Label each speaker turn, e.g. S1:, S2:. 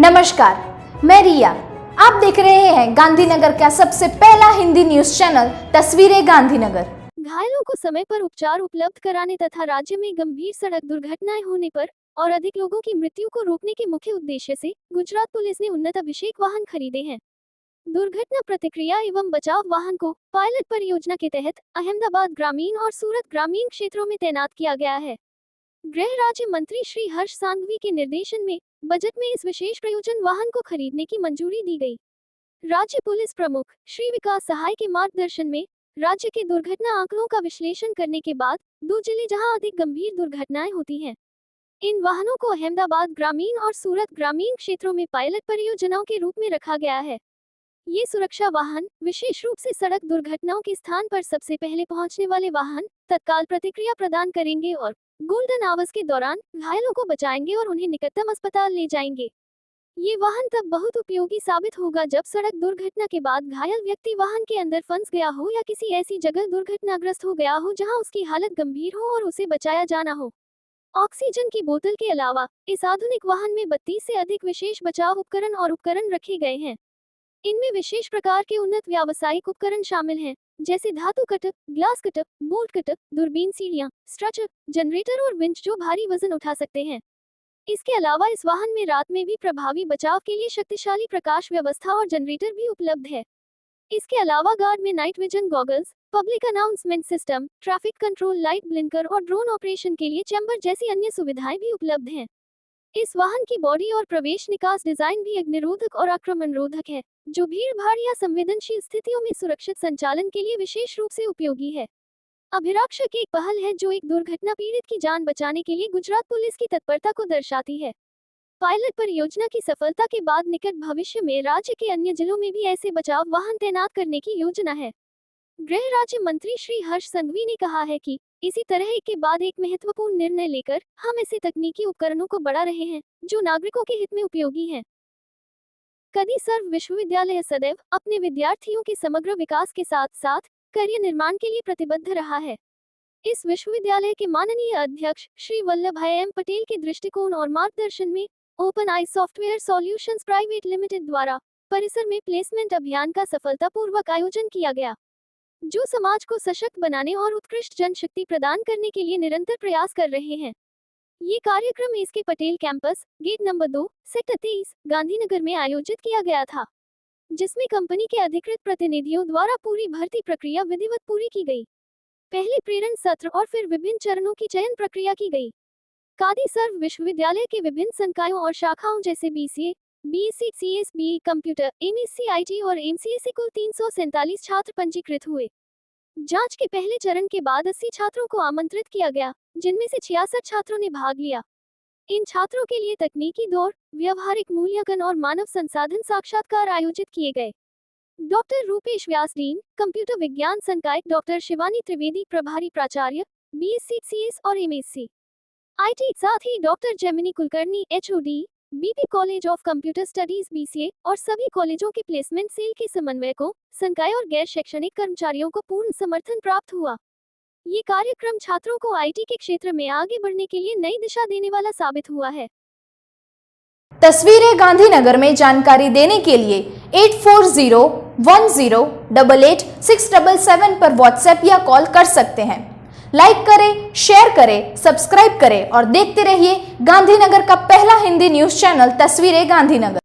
S1: नमस्कार, मैं रिया। आप देख रहे हैं गांधीनगर का सबसे पहला हिंदी न्यूज चैनल तस्वीरें गांधीनगर।
S2: घायलों को समय पर उपचार उपलब्ध कराने तथा राज्य में गंभीर सड़क दुर्घटनाएं होने पर और अधिक लोगों की मृत्यु को रोकने के मुख्य उद्देश्य से गुजरात पुलिस ने उन्नत अभिषेक वाहन खरीदे हैं। दुर्घटना प्रतिक्रिया एवं बचाव वाहन को पायलट परियोजना के तहत अहमदाबाद ग्रामीण और सूरत ग्रामीण क्षेत्रों में तैनात किया गया है। गृह राज्य मंत्री श्री हर्ष सांघवी के निर्देशन में बजट में इस विशेष प्रयोजन वाहन को खरीदने की मंजूरी दी गई। राज्य पुलिस प्रमुख श्री विकास सहाय के मार्गदर्शन में राज्य के दुर्घटना आंकड़ों का विश्लेषण करने के बाद 2 जिले जहां अधिक गंभीर दुर्घटनाएं होती हैं, इन वाहनों को अहमदाबाद ग्रामीण और सूरत ग्रामीण क्षेत्रों में पायलट परियोजनाओं के रूप में रखा गया है। ये सुरक्षा वाहन विशेष रूप से सड़क दुर्घटनाओं के स्थान पर सबसे पहले पहुंचने वाले वाहन तत्काल प्रतिक्रिया प्रदान करेंगे और गोल्डन आवर्स के दौरान घायलों को बचाएंगे और उन्हें निकटतम अस्पताल ले जाएंगे। ये वाहन तब बहुत उपयोगी साबित होगा जब सड़क दुर्घटना के बाद घायल व्यक्ति वाहन के अंदर फंस गया हो या किसी ऐसी जगह दुर्घटनाग्रस्त हो गया हो जहां उसकी हालत गंभीर हो और उसे बचाया जाना हो। ऑक्सीजन की बोतल के अलावा इस आधुनिक वाहन में 32 से अधिक विशेष बचाव उपकरण रखे गए हैं। इनमें विशेष प्रकार के उन्नत व्यावसायिक उपकरण शामिल हैं, जैसे धातु cutter, glass cutter, bolt cutter, दूरबीन सीढ़ियां, स्ट्रेचर, जनरेटर और विंच जो भारी वजन उठा सकते हैं। इसके अलावा इस वाहन में रात में भी प्रभावी बचाव के लिए शक्तिशाली प्रकाश व्यवस्था और जनरेटर भी उपलब्ध है। इसके अलावा गार्ड में night vision goggles, public announcement system, traffic control light blinker और ड्रोन ऑपरेशन के लिए चैम्बर जैसी अन्य सुविधाएं भी उपलब्ध हैं। इस वाहन की बॉडी और प्रवेश निकास डिजाइन भी अग्निरोधक और आक्रमण रोधक है, जो भीड़ भाड़ या संवेदनशील स्थितियों में सुरक्षित संचालन के लिए विशेष रूप से उपयोगी है। अभिरक्षक एक पहल है जो एक दुर्घटना पीड़ित की जान बचाने के लिए गुजरात पुलिस की तत्परता को दर्शाती है। पायलट परियोजना की सफलता के बाद निकट भविष्य में राज्य के अन्य जिलों में भी ऐसे बचाव वाहन तैनात करने की योजना है। गृह राज्य मंत्री श्री हर्ष सांघवी ने कहा है कि इसी तरह एक के बाद एक महत्वपूर्ण निर्णय लेकर हम ऐसे तकनीकी उपकरणों को बढ़ा रहे हैं जो नागरिकों के हित में उपयोगी हैं। कदी सर्व विश्वविद्यालय सदैव अपने विद्यार्थियों के समग्र विकास के साथ साथ करियर निर्माण के लिए प्रतिबद्ध रहा है। इस विश्वविद्यालय के माननीय अध्यक्ष श्री वल्लभ भाई एम पटेल के दृष्टिकोण और मार्गदर्शन में ओपन आई सॉफ्टवेयर सॉल्यूशंस प्राइवेट लिमिटेड द्वारा परिसर में प्लेसमेंट अभियान का सफलतापूर्वक आयोजन किया गया, जो समाज को सशक्त बनाने और उत्कृष्ट जनशक्ति प्रदान करने के लिए निरंतर प्रयास कर रहे हैं। ये कार्यक्रम इसके Patel campus, gate number 2, sector 23, Gandhinagar में आयोजित किया गया था, जिसमें कंपनी के अधिकृत प्रतिनिधियों द्वारा पूरी भर्ती प्रक्रिया विधिवत पूरी की गई। पहले प्रेरण सत्र और फिर विभिन्न चरणों की चयन प्रक्रिया की गई। कादी सर्व विश्वविद्यालय के विभिन्न संकायों और शाखाओं जैसे BCA, BSc, CS, BE computer, MSc IT और MCA से कुल 347 छात्र पंजीकृत हुए। जांच के पहले चरण के बाद 80 छात्रों को आमंत्रित किया गया, जिनमें से 66 छात्रों ने भाग लिया। इन छात्रों के लिए तकनीकी दौर, व्यवहारिक मूल्यांकन और मानव संसाधन साक्षात्कार आयोजित किए गए। डॉक्टर रूपेश व्यास डीन, कंप्यूटर विज्ञान संकाय, डॉक्टर शिवानी त्रिवेदी प्रभारी प्राचार्य, BSc, CS और MSc IT, साथ ही doctor Jemini Kulkarni HOD, BP college of computer studies BCA और सभी कॉलेजों के प्लेसमेंट सेल के समन्वयकों, संकाय और गैर शैक्षणिक कर्मचारियों को पूर्ण समर्थन प्राप्त हुआ। ये कार्यक्रम छात्रों को IT के क्षेत्र में आगे बढ़ने के लिए नई दिशा देने वाला साबित हुआ है।
S1: तस्वीरें गांधीनगर में जानकारी देने के लिए 8401088677 पर व्हाट्सएप या कॉल कर सकते हैं। लाइक करें, शेयर करें, सब्सक्राइब करें और देखते रहिए गांधीनगर का पहला हिंदी न्यूज चैनल तस्वीरें गांधीनगर।